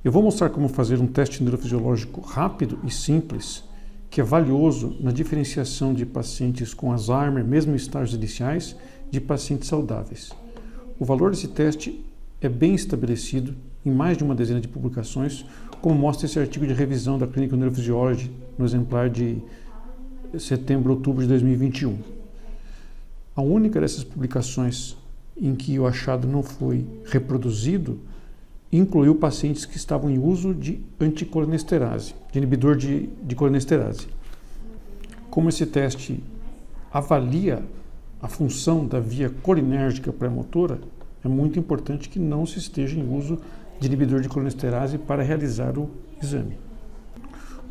Eu vou mostrar como fazer um teste neurofisiológico rápido e simples, que é valioso na diferenciação de pacientes com Alzheimer, mesmo em estágios iniciais, de pacientes saudáveis. O valor desse teste é bem estabelecido em mais de uma dezena de publicações, como mostra esse artigo de revisão da Clinical Neurophysiology no exemplar de setembro-outubro de 2021. A única dessas publicações em que o achado não foi reproduzido incluiu pacientes que estavam em uso de anticolinesterase, de inibidor de colinesterase. Como esse teste avalia a função da via colinérgica pré-motora, é muito importante que não se esteja em uso de inibidor de colinesterase para realizar o exame.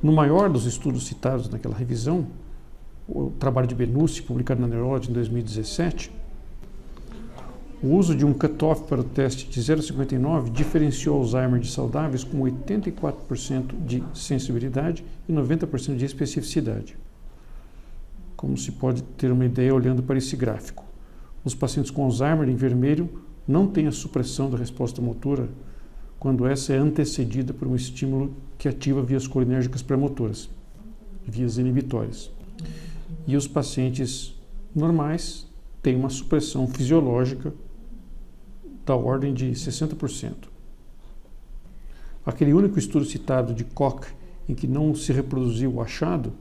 No maior dos estudos citados naquela revisão, o trabalho de Benussi, publicado na Neurology em 2017, o uso de um cutoff para o teste de 0,59 diferenciou Alzheimer de saudáveis com 84% de sensibilidade e 90% de especificidade. Como se pode ter uma ideia olhando para esse gráfico. Os pacientes com Alzheimer em vermelho não têm a supressão da resposta motora quando essa é antecedida por um estímulo que ativa vias colinérgicas pré-motoras, vias inibitórias. E os pacientes normais têm uma supressão fisiológica da ordem de 60%. Aquele único estudo citado de Koch em que não se reproduziu o achado,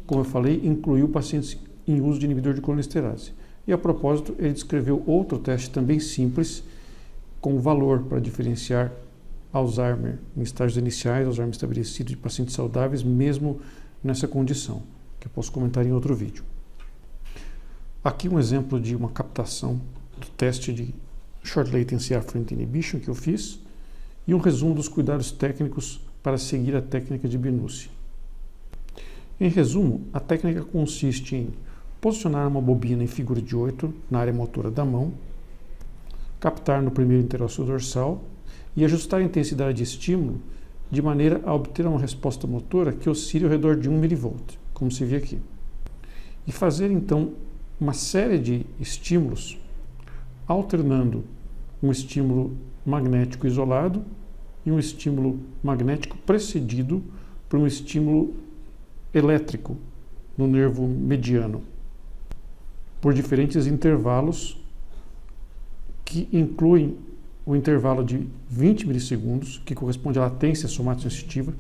como eu falei, incluiu pacientes em uso de inibidor de colinesterase. E a propósito, ele descreveu outro teste também simples, com valor para diferenciar Alzheimer em estágios iniciais, Alzheimer estabelecido de pacientes saudáveis, mesmo nessa condição, que eu posso comentar em outro vídeo. Aqui um exemplo de uma captação do teste de Short Latency Afferent Inhibition que eu fiz e um resumo dos cuidados técnicos para seguir a técnica de Benussi. Em resumo, a técnica consiste em posicionar uma bobina em figura de 8 na área motora da mão, captar no primeiro interósseo dorsal e ajustar a intensidade de estímulo de maneira a obter uma resposta motora que oscile ao redor de 1 mV, como se vê aqui. E fazer então uma série de estímulos alternando um estímulo magnético isolado e um estímulo magnético precedido por um estímulo elétrico no nervo mediano, por diferentes intervalos que incluem o intervalo de 20 milissegundos, que corresponde à latência somatosensitiva,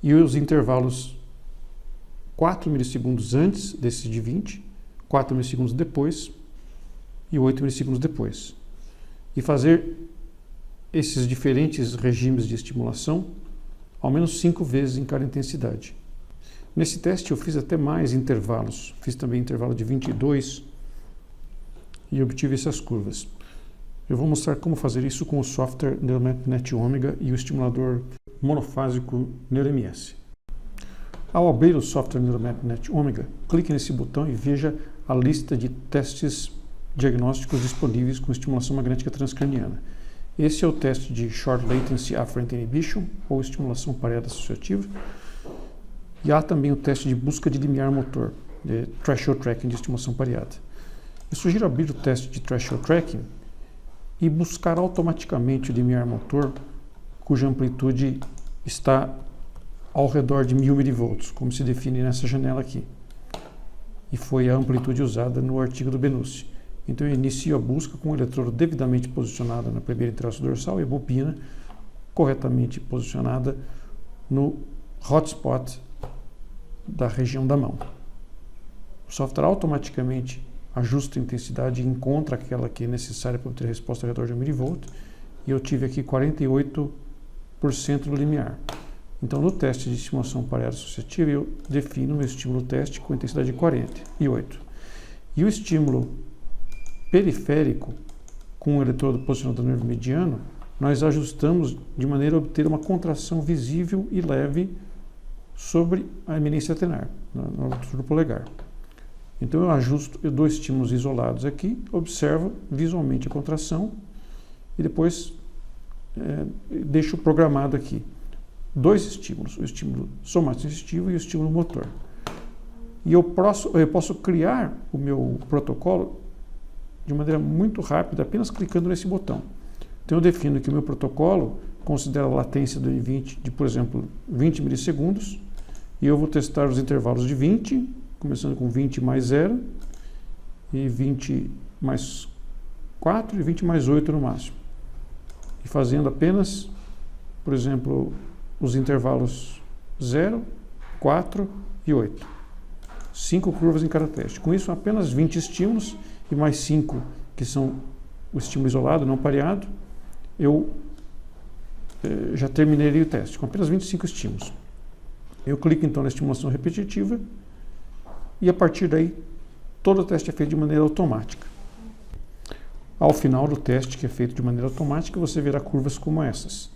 e os intervalos 4 milissegundos antes desse de 20, 4 milissegundos depois e 8 milissegundos depois. E fazer esses diferentes regimes de estimulação ao menos 5 vezes em cada intensidade. Nesse teste eu fiz até mais intervalos, fiz também intervalo de 22 e obtive essas curvas. Eu vou mostrar como fazer isso com o software NeuroMapNet Omega e o estimulador monofásico NeuroMS. Ao abrir o software NeuroMapNet Omega, clique nesse botão e veja a lista de testes diagnósticos disponíveis com estimulação magnética transcraniana. Esse é o teste de Short Latency Afferent Inhibition, ou estimulação pareada associativa. E há também o teste de busca de limiar motor, de Threshold Tracking de estimulação pareada. Eu sugiro abrir o teste de Threshold Tracking e buscar automaticamente o limiar motor, cuja amplitude está ao redor de 1000 mV, como se define nessa janela aqui. E foi a amplitude usada no artigo do Benussi. Então eu inicio a busca com o eletrodo devidamente posicionado na primeira interósseo dorsal e a bobina corretamente posicionada no hotspot da região da mão. O software automaticamente ajusta a intensidade e encontra aquela que é necessária para obter a resposta ao redor de 1 mV, e eu tive aqui 48% do limiar. Então, no teste de estimulação pareada associativa, eu defino o meu estímulo teste com intensidade de 48. E o estímulo periférico, com o eletrodo posicionado no nervo mediano, nós ajustamos de maneira a obter uma contração visível e leve sobre a eminência tenar, na altura do polegar. Então eu dou estímulos isolados aqui, observo visualmente a contração e depois deixo programado aqui 2 estímulos, o estímulo somatosensitivo e o estímulo motor. E eu posso criar o meu protocolo de maneira muito rápida, apenas clicando nesse botão. Então eu defino que o meu protocolo considera a latência do N20 de, por exemplo, 20 milissegundos, e eu vou testar os intervalos de 20, começando com 20 mais 0, e 20 mais 4 e 20 mais 8 no máximo. E fazendo apenas, por exemplo, os intervalos 0, 4 e 8. 5 curvas em cada teste. Com isso, apenas 20 estímulos e mais 5, que são o estímulo isolado, não pareado, eu já terminei o teste, com apenas 25 estímulos. Eu clico então na estimulação repetitiva e a partir daí todo o teste é feito de maneira automática. Ao final do teste, que é feito de maneira automática, você verá curvas como essas,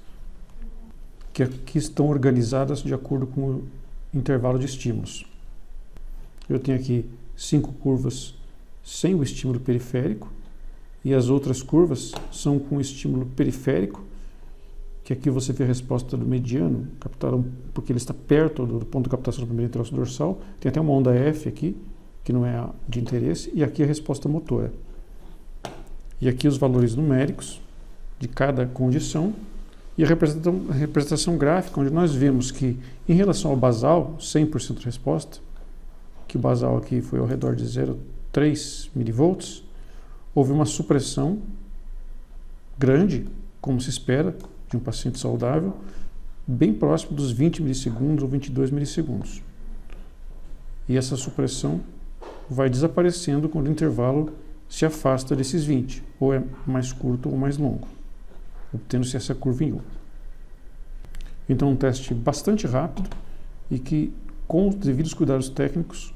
que aqui estão organizadas de acordo com o intervalo de estímulos. Eu tenho aqui 5 curvas sem o estímulo periférico e as outras curvas são com o estímulo periférico, que aqui você vê a resposta do mediano, captada porque ele está perto do ponto de captação do primeiro troço dorsal. Tem até uma onda F aqui, que não é de interesse, e aqui a resposta motora. E aqui os valores numéricos de cada condição e a representação gráfica, onde nós vemos que, em relação ao basal, 100% de resposta, que o basal aqui foi ao redor de 0,3 mV, houve uma supressão grande, como se espera, de um paciente saudável, bem próximo dos 20 milissegundos ou 22 milissegundos. E essa supressão vai desaparecendo quando o intervalo se afasta desses 20, ou é mais curto ou mais longo, obtendo-se essa curva em U. Então, um teste bastante rápido e que, com os devidos cuidados técnicos,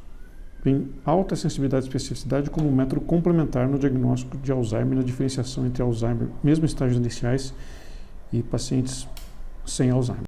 tem alta sensibilidade e especificidade como um método complementar no diagnóstico de Alzheimer, na diferenciação entre Alzheimer, mesmo em estágios iniciais, e pacientes sem Alzheimer.